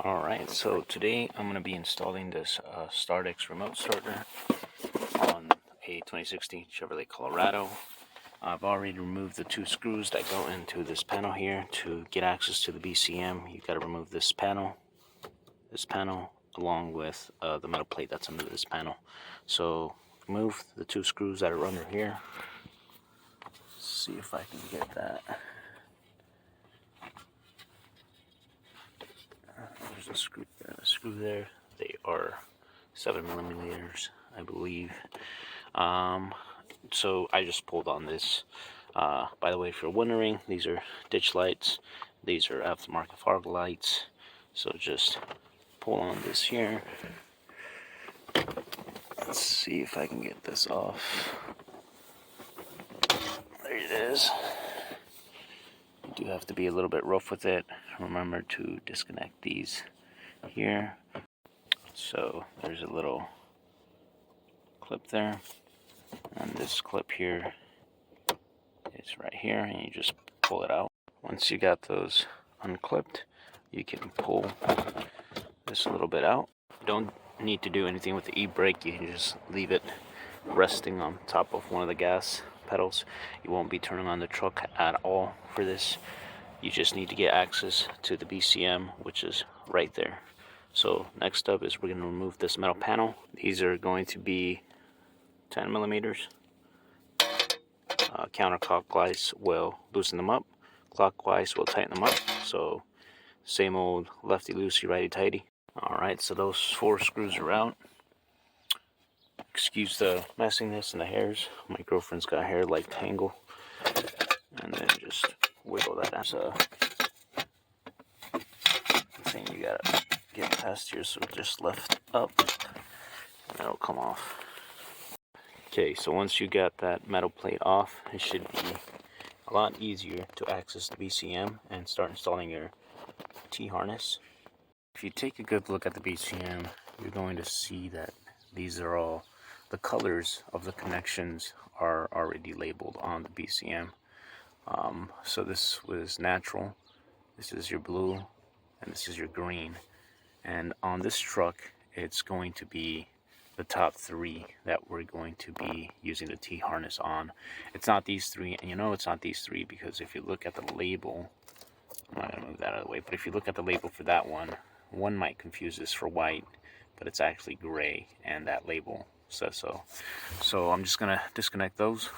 Alright, so today I'm going to be installing this Stardex remote starter on a 2016 Chevrolet Colorado. I've already removed the two screws that go into this panel here. To get access to the BCM, you've got to remove this panel, along with the metal plate that's under this panel. So remove the two screws that are under here. See if I can get that. There's a screw there. They are 7mm, I believe. So I just pulled on this. By the way, if you're wondering, these are ditch lights. These are aftermarket fog lights. So just pull on this here. Let's see if I can get this off. There it is. You do have to be a little bit rough with it. Remember to disconnect these here. So there's a little clip there, and this clip here is right here, and you just pull it out. Once you got those unclipped, you can pull this a little bit out. You don't need to do anything with the e-brake. You can just leave it resting on top of one of the gas pedals. You won't be turning on the truck at all for this. You just need to get access to the BCM, which is right there. So next up is we're going to remove this metal panel. These are going to be 10mm. Counterclockwise will loosen them up. Clockwise will tighten them up. So same old lefty loosey, righty tighty. Alright, so those 4 screws are out. Excuse the messiness and the hairs. My girlfriend's got hair like Tangle. And then just wiggle that. That's a thing you gotta get past here, so just lift up and it'll come off. Okay, so once you got that metal plate off, it should be a lot easier to access the BCM and start installing your T-harness. If you take a good look at the BCM, you're going to see that these are all, the colors of the connections are already labeled on the BCM. So this was natural, this is your blue, and this is your green. And on this truck, it's going to be the top 3 that we're going to be using the T-harness on. It's not these 3, and you know it's not these 3 because if you look at the label, I'm not going to move that out of the way, but if you look at the label for that one might confuse this for white, but it's actually gray, and that label says so. So I'm just going to disconnect those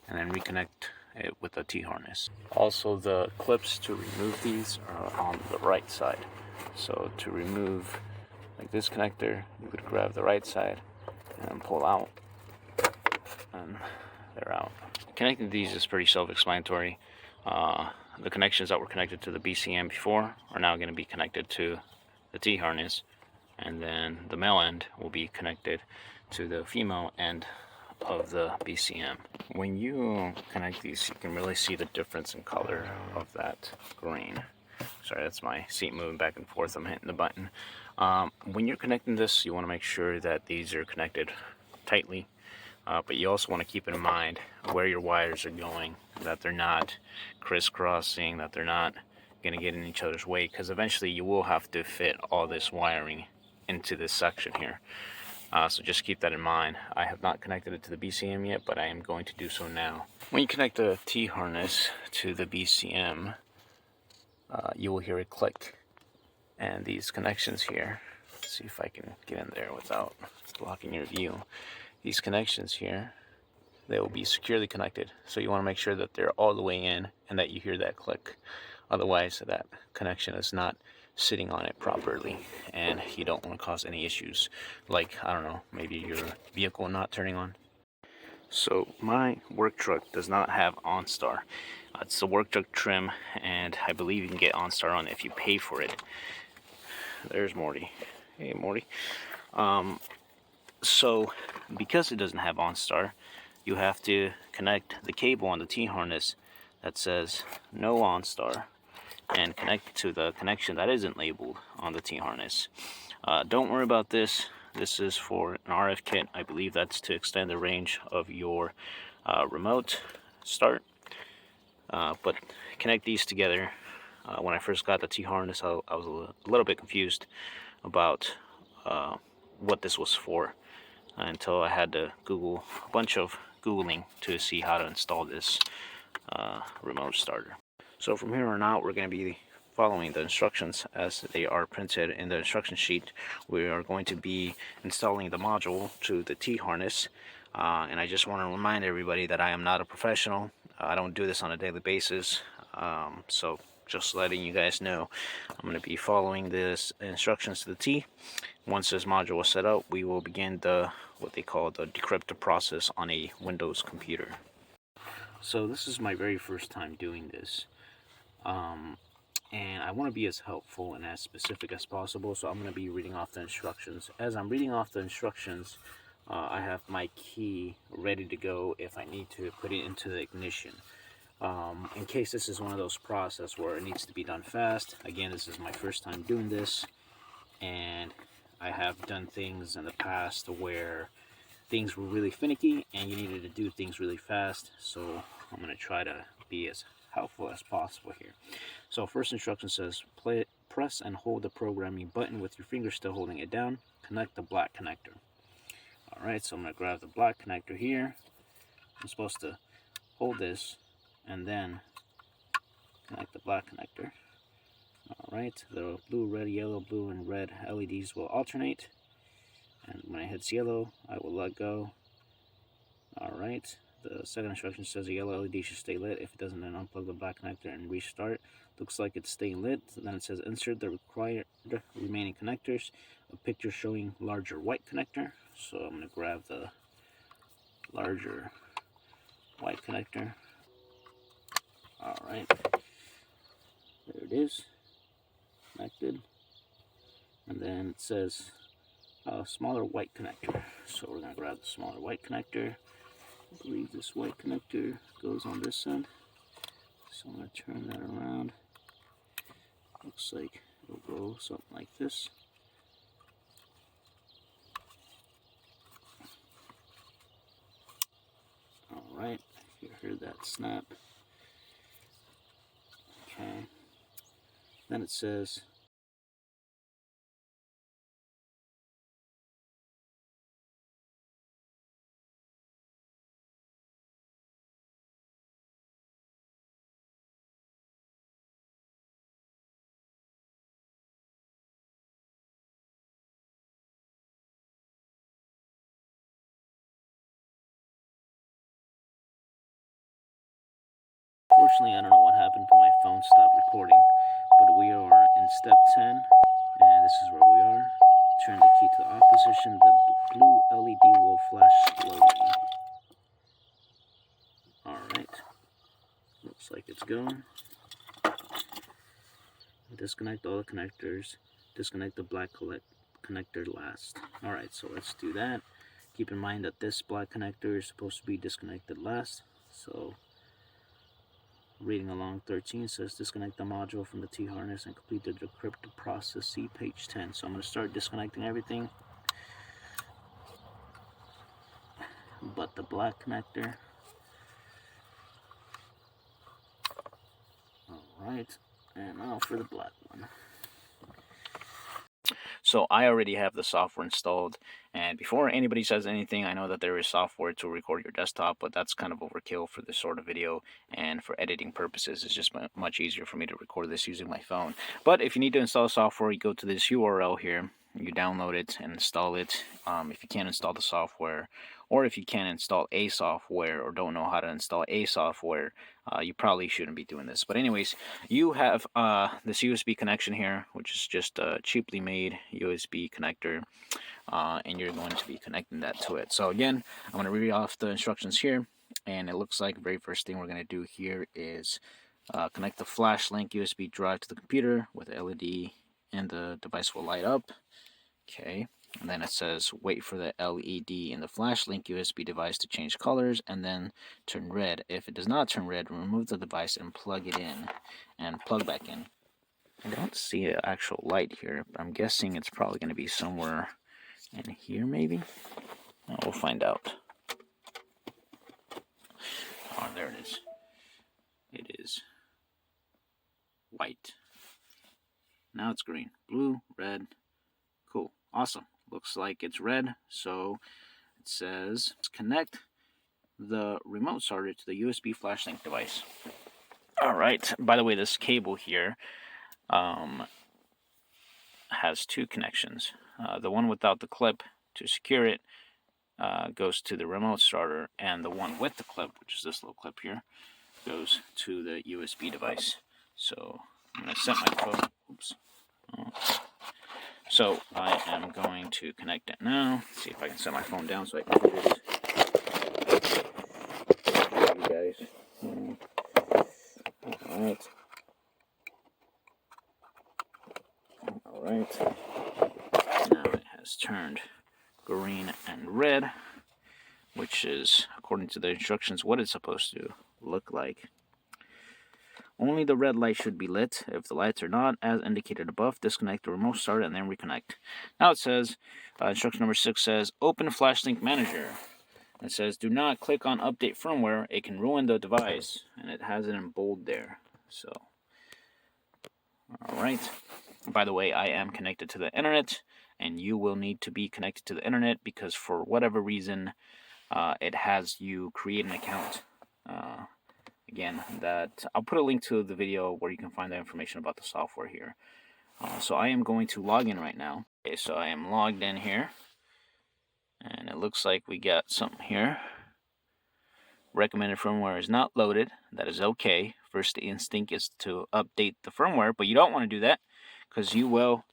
and then reconnect it with the T-harness. Also, the clips to remove these are on the right side. So to remove like this connector, you would grab the right side and pull out, and they're out. Connecting these is pretty self-explanatory. The connections that were connected to the BCM before are now going to be connected to the T-harness, and then the male end will be connected to the female end of the BCM. When you connect these, you can really see the difference in color of that green. Sorry, that's my seat moving back and forth. I'm hitting the button. When you're connecting this, you want to make sure that these are connected tightly, but you also want to keep in mind where your wires are going, that they're not crisscrossing, that they're not going to get in each other's way, because eventually you will have to fit all this wiring into this section here. So just keep that in mind. I have not connected it to the BCM yet, but I am going to do so now. When you connect the T-harness to the BCM, you will hear it click. And these connections here, let's see if I can get in there without blocking your view. These connections here, they will be securely connected. So you want to make sure that they're all the way in and that you hear that click. Otherwise, that connection is not sitting on it properly, and you don't want to cause any issues, like, I don't know, maybe your vehicle not turning on. So my work truck does not have OnStar. It's the work truck trim, and I believe you can get OnStar on it if you pay for it. There's Morty. Hey, Morty. So because it doesn't have OnStar, you have to connect the cable on the T-harness that says no OnStar and connect it to the connection that isn't labeled on the T-harness. Don't worry about this. This is for an RF kit. I believe that's to extend the range of your remote start. But connect these together When I first got the T-harness, I was a little bit confused about what this was for until I had to Google a bunch of Googling to see how to install this remote starter. So from here on out, we're going to be following the instructions as they are printed in the instruction sheet. We are going to be installing the module to the T-harness, and I just want to remind everybody that I am not a professional. I don't do this on a daily basis, so just letting you guys know, I'm going to be following this instructions to the T. Once this module is set up, we will begin what they call the decryptor process on a Windows computer. So this is my very first time doing this, and I want to be as helpful and as specific as possible, so I'm going to be reading off the instructions. As I'm reading off the instructions, I have my key ready to go if I need to put it into the ignition. In case this is one of those processes where it needs to be done fast. Again, this is my first time doing this, and I have done things in the past where things were really finicky and you needed to do things really fast, so I'm going to try to be as helpful as possible here. So first instruction says, press and hold the programming button with your finger still holding it down. Connect the black connector. Alright, so I'm going to grab the black connector here. I'm supposed to hold this and then connect the black connector. Alright, the blue, red, yellow, blue, and red LEDs will alternate. And when it hits yellow, I will let go. Alright, the second instruction says the yellow LED should stay lit. If it doesn't, then unplug the black connector and restart. Looks like it's staying lit. Then it says insert the required remaining connectors. A picture showing larger white connector. So I'm going to grab the larger white connector. Alright, there it is, connected. And then it says smaller white connector. So we're going to grab the smaller white connector. I believe this white connector goes on this side. So I'm going to turn that around. Looks like it'll go something like this. Alright, you heard that snap. Okay. Then it says unfortunately, I don't know what happened, but my phone stopped recording. But we are in step 10, and this is where we are. Turn the key to the off position. The blue LED will flash slowly. Alright. Looks like it's going. Disconnect all the connectors. Disconnect the black connector last. Alright, so let's do that. Keep in mind that this black connector is supposed to be disconnected last. So reading along 13 says disconnect the module from the T-harness and complete the decryptor process. See page 10. So I'm going to start disconnecting everything but the black connector. Alright, and now for the black one. So I already have the software installed, and before anybody says anything, I know that there is software to record your desktop, but that's kind of overkill for this sort of video, and for editing purposes it's just much easier for me to record this using my phone. But if you need to install software, you go to this URL here, you download it and install it. If you can't install the software, or if you can't install a software or don't know how to install a software, you probably shouldn't be doing this. But anyways, you have this USB connection here, which is just a cheaply made USB connector, and you're going to be connecting that to it. So again, I'm going to read off the instructions here, and it looks like the very first thing we're going to do here is connect the flash link USB drive to the computer with the LED, and the device will light up. Okay, and then it says wait for the LED in the flash link USB device to change colors and then turn red. If it does not turn red, remove the device and plug it in and plug back in. I don't see an actual light here, but I'm guessing it's probably going to be somewhere in here maybe. We'll find out. Oh, there it is. It is white. Now it's green. Blue, red. Cool. Awesome. Looks like it's red. So it says connect the remote starter to the USB flash link device. All right. By the way, this cable here has two connections. The one without the clip to secure it goes to the remote starter, and the one with the clip, which is this little clip here, goes to the USB device. So I'm going to set my phone. Oops. So I am going to connect it now. Let's see if I can set my phone down so I can do this. You guys. All right. All right. Now it has turned green and red, which is, according to the instructions, what it's supposed to look like. Only the red light should be lit. If the lights are not, as indicated above, disconnect the remote starter and then reconnect. Now it says, instruction number 6 says, open FlashLink Manager. It says, do not click on update firmware. It can ruin the device. And it has it in bold there. So, alright. By the way, I am connected to the internet. And you will need to be connected to the internet because for whatever reason, it has you create an account. Again, that I'll put a link to the video where you can find that information about the software here. So I am going to log in right now. Okay, so I am logged in here. And it looks like we got something here. Recommended firmware is not loaded. That is okay. First instinct is to update the firmware, but you don't want to do that because you will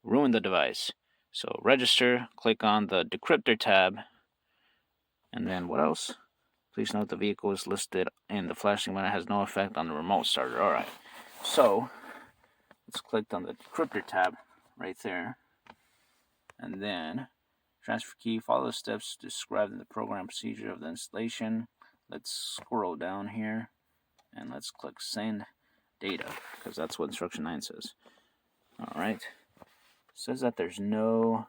ruin the device. So register, click on the decryptor tab. And then what else? Please note the vehicle is listed in the flashing menu has no effect on the remote starter. Alright, so let's click on the decryptor tab right there. And then transfer key, follow the steps described in the program procedure of the installation. Let's scroll down here and let's click send data because that's what instruction 9 says. Alright, it says that there's no...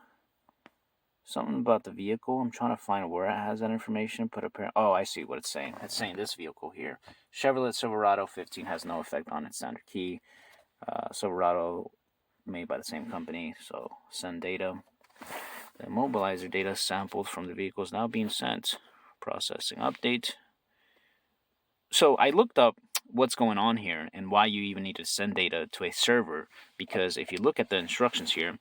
something about the vehicle. I'm trying to find where it has that information, but apparently, oh, I see what it's saying. It's saying this vehicle here. Chevrolet Silverado 15 has no effect on its standard key. Silverado made by the same company, so send data. The immobilizer data sampled from the vehicle is now being sent. Processing update. So I looked up what's going on here and why you even need to send data to a server, because if you look at the instructions here,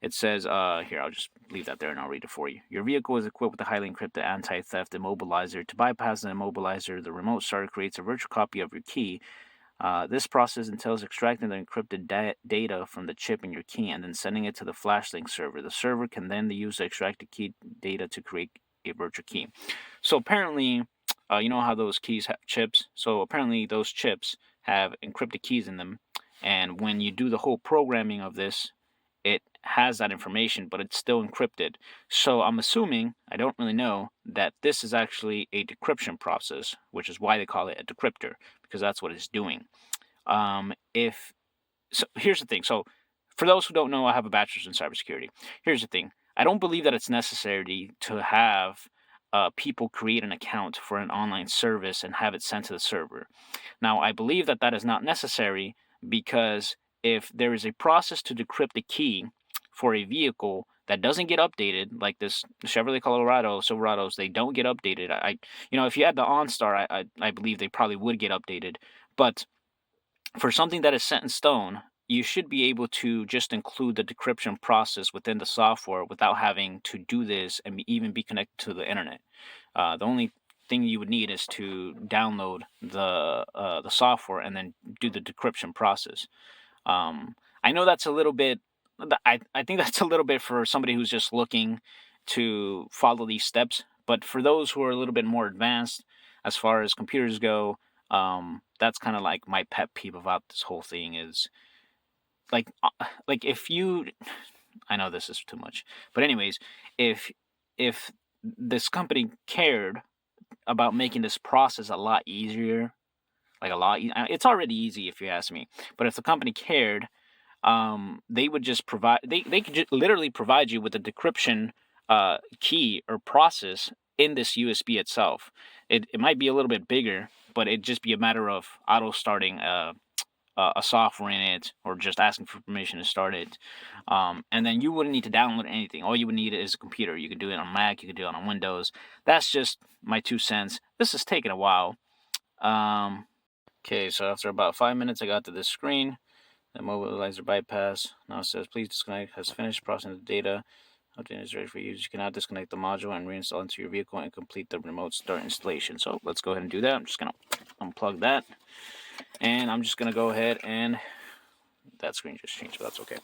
it says, here, I'll just leave that there and I'll read it for you. Your vehicle is equipped with a highly encrypted anti-theft immobilizer. To bypass the immobilizer, the remote starter creates a virtual copy of your key. This process entails extracting the encrypted data from the chip in your key and then sending it to the FlashLink server. The server can then use the extracted key data to create a virtual key. So apparently, you know how those keys have chips? So apparently those chips have encrypted keys in them. And when you do the whole programming of this, it has that information, but it's still encrypted. So I'm assuming, I don't really know, that this is actually a decryption process, which is why they call it a decryptor, because that's what it's doing. So here's the thing. So for those who don't know, I have a bachelor's in cybersecurity. Here's the thing. I don't believe that it's necessary to have people create an account for an online service and have it sent to the server. Now, I believe that that is not necessary because if there is a process to decrypt the key for a vehicle that doesn't get updated, like this Chevrolet Silverados, they don't get updated. If you had the OnStar, I believe they probably would get updated. But for something that is set in stone, you should be able to just include the decryption process within the software without having to do this and even be connected to the internet. The only thing you would need is to download the software and then do the decryption process. I know that's a little bit, I think that's a little bit for somebody who's just looking to follow these steps, but for those who are a little bit more advanced as far as computers go, that's kind of like my pet peeve about this whole thing is, like if you, I know this is too much, but anyways, if this company cared about making this process a lot easier, it's already easy if you ask me, but if the company cared, they would just provide, they could just literally provide you with a decryption key or process in this USB itself. It might be a little bit bigger, but it'd just be a matter of auto starting a a software in it, or just asking for permission to start it. And then you wouldn't need to download anything. All you would need is a computer. You could do it on Mac, you could do it on Windows. That's just my 2 cents. This is taking a while. Okay, so after about 5 minutes, I got to this screen. The mobilizer bypass. Now it says, please disconnect, has finished processing the data. Update is ready for use. You can now disconnect the module and reinstall into your vehicle and complete the remote start installation. So let's go ahead and do that. I'm just going to unplug that. And I'm just going to go ahead and, that screen just changed, but that's okay.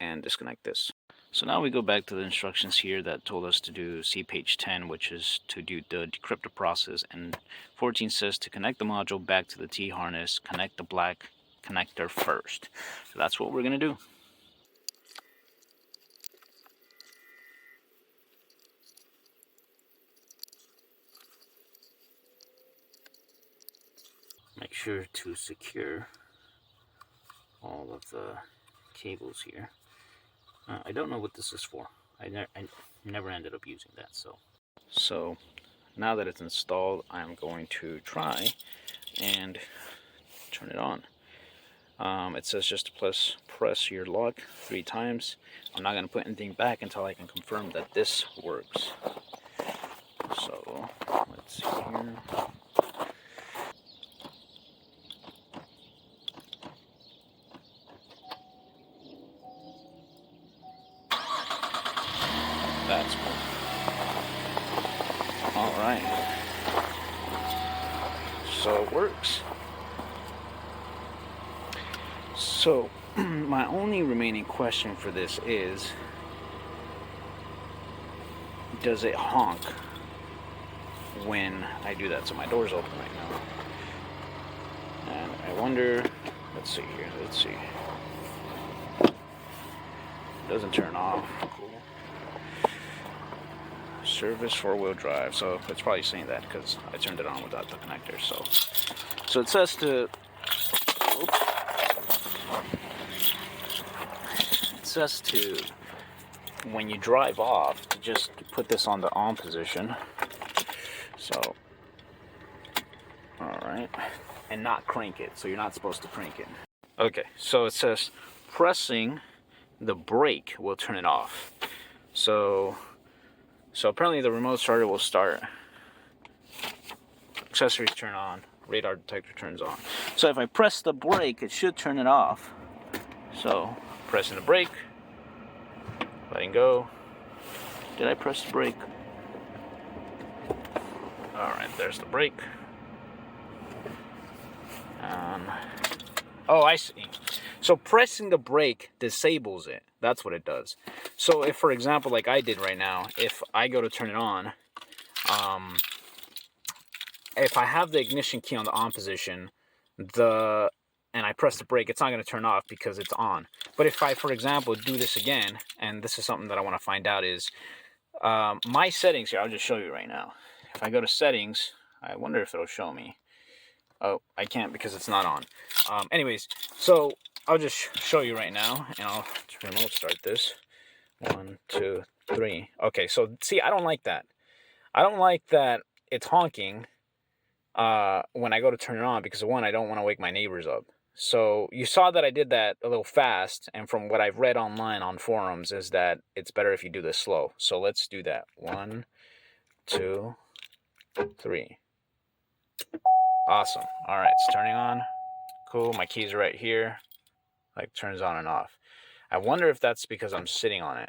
And disconnect this. So now we go back to the instructions here that told us to do, see page 10, which is to do the decryptor process. And 14 says to connect the module back to the T-harness, connect the black connector first. So that's what we're going to do. Make sure to secure all of the cables here. I don't know what this is for. I never ended up using that. So now that it's installed, I'm going to try and turn it on. It says just to press your lock 3 times. I'm not going to put anything back until I can confirm that this works. So let's see here. That's cool. Alright. So it works. So, my only remaining question for this is, does it honk when I do that? So my door's open right now. And I wonder, let's see here, let's see. It doesn't turn off. Cool. Service 4-wheel drive. So it's probably saying that because I turned it on without the connector. So it says to, oops. It says to, when you drive off, to just put this on the on position. So, alright. And not crank it. So you're not supposed to crank it. Okay, so it says pressing the brake will turn it off. So apparently the remote starter will start. Accessories turn on. Radar detector turns on. So if I press the brake, it should turn it off. So, pressing the brake. Letting go. Did I press the brake? Alright, there's the brake. Oh, I see. So pressing the brake disables it. That's what it does. So if, for example, like I did right now, if I go to turn it on, if I have the ignition key on the on position, and I press the brake, it's not going to turn off because it's on. But if I, for example, do this again, and this is something that I want to find out is, my settings here, I'll just show you right now. If I go to settings, I wonder if it'll show me. Oh, I can't because it's not on. Anyways, so I'll just show you right now, and I'll remote start this. 1, 2, 3. Okay, so see, I don't like that. I don't like that it's honking when I go to turn it on because, one, I don't want to wake my neighbors up. So you saw that I did that a little fast, and from what I've read online on forums is that it's better if you do this slow. So let's do that. 1, 2, 3. Awesome. All right, it's turning on. Cool. My keys are right here. Like, turns on and off. I wonder if that's because I'm sitting on it.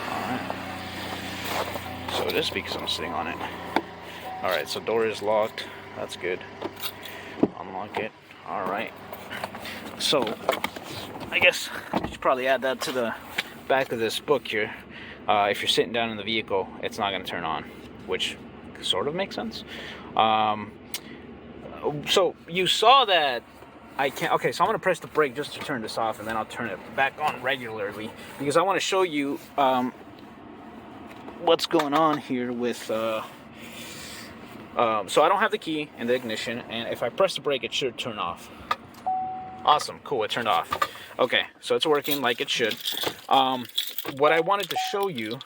Alright. So it is because I'm sitting on it. Alright, so door is locked. That's good. Unlock it. Alright. So, I guess I should probably add that to the back of this book here. If you're sitting down in the vehicle, it's not going to turn on, which sort of makes sense. So you saw that I can't. Okay, so I'm going to press the brake just to turn this off, and then I'll turn it back on regularly because I want to show you what's going on here with. So I don't have the key in the ignition, and if I press the brake, it should turn off. Awesome, cool, it turned off. Okay, so it's working like it should. What I wanted to show you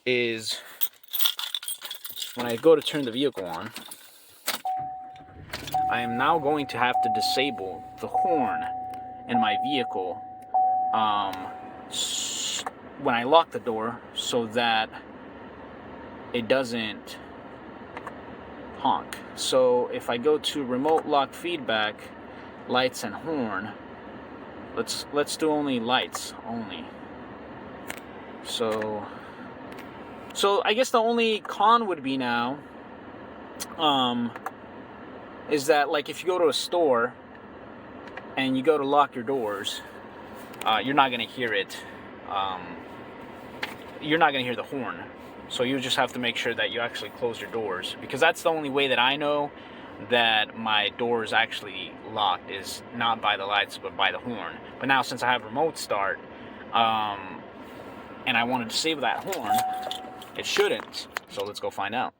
is when I go to turn the vehicle on, I am now going to have to disable the horn in my vehicle when I lock the door, so that it doesn't honk. So if I go to remote lock feedback, lights and horn, let's do only lights only. So I guess the only con would be now is that, like, if you go to a store and you go to lock your doors, you're not gonna hear it. You're not gonna hear the horn. So you just have to make sure that you actually close your doors, because that's the only way that I know that my door is actually locked, is not by the lights but by the horn. But now, since I have remote start, and I want to disable that horn, it shouldn't. So let's go find out.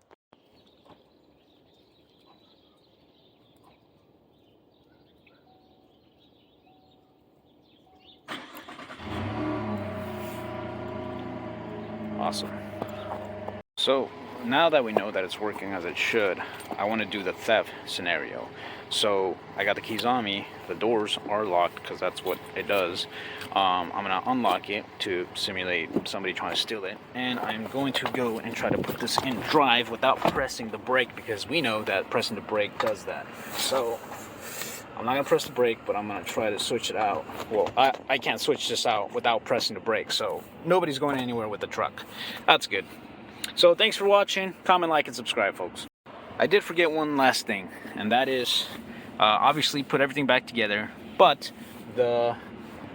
Awesome. So now that we know that it's working as it should, I want to do the theft scenario. So I got the keys on me, the doors are locked because that's what it does. I'm going to unlock it to simulate somebody trying to steal it, and I'm going to go and try to put this in drive without pressing the brake, because we know that pressing the brake does that. So I'm not going to press the brake, but I'm going to try to switch it out. Well, I can't switch this out without pressing the brake, so nobody's going anywhere with the truck. That's good. So thanks for watching. Comment, like, and subscribe, folks. I did forget one last thing, and that is obviously put everything back together, but the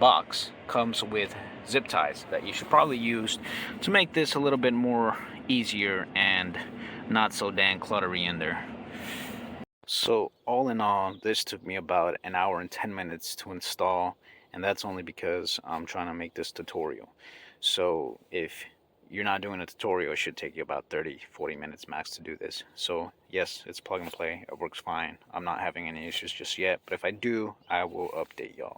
box comes with zip ties that you should probably use to make this a little bit more easier and not so damn cluttery in there. So all in all, this took me about 1 hour and 10 minutes to install, and that's only because I'm trying to make this tutorial. So if you're not doing a tutorial, it should take you about 30-40 minutes max to do this. So yes, it's plug and play, it works fine. I'm not having any issues just yet, but if I do, I will update y'all.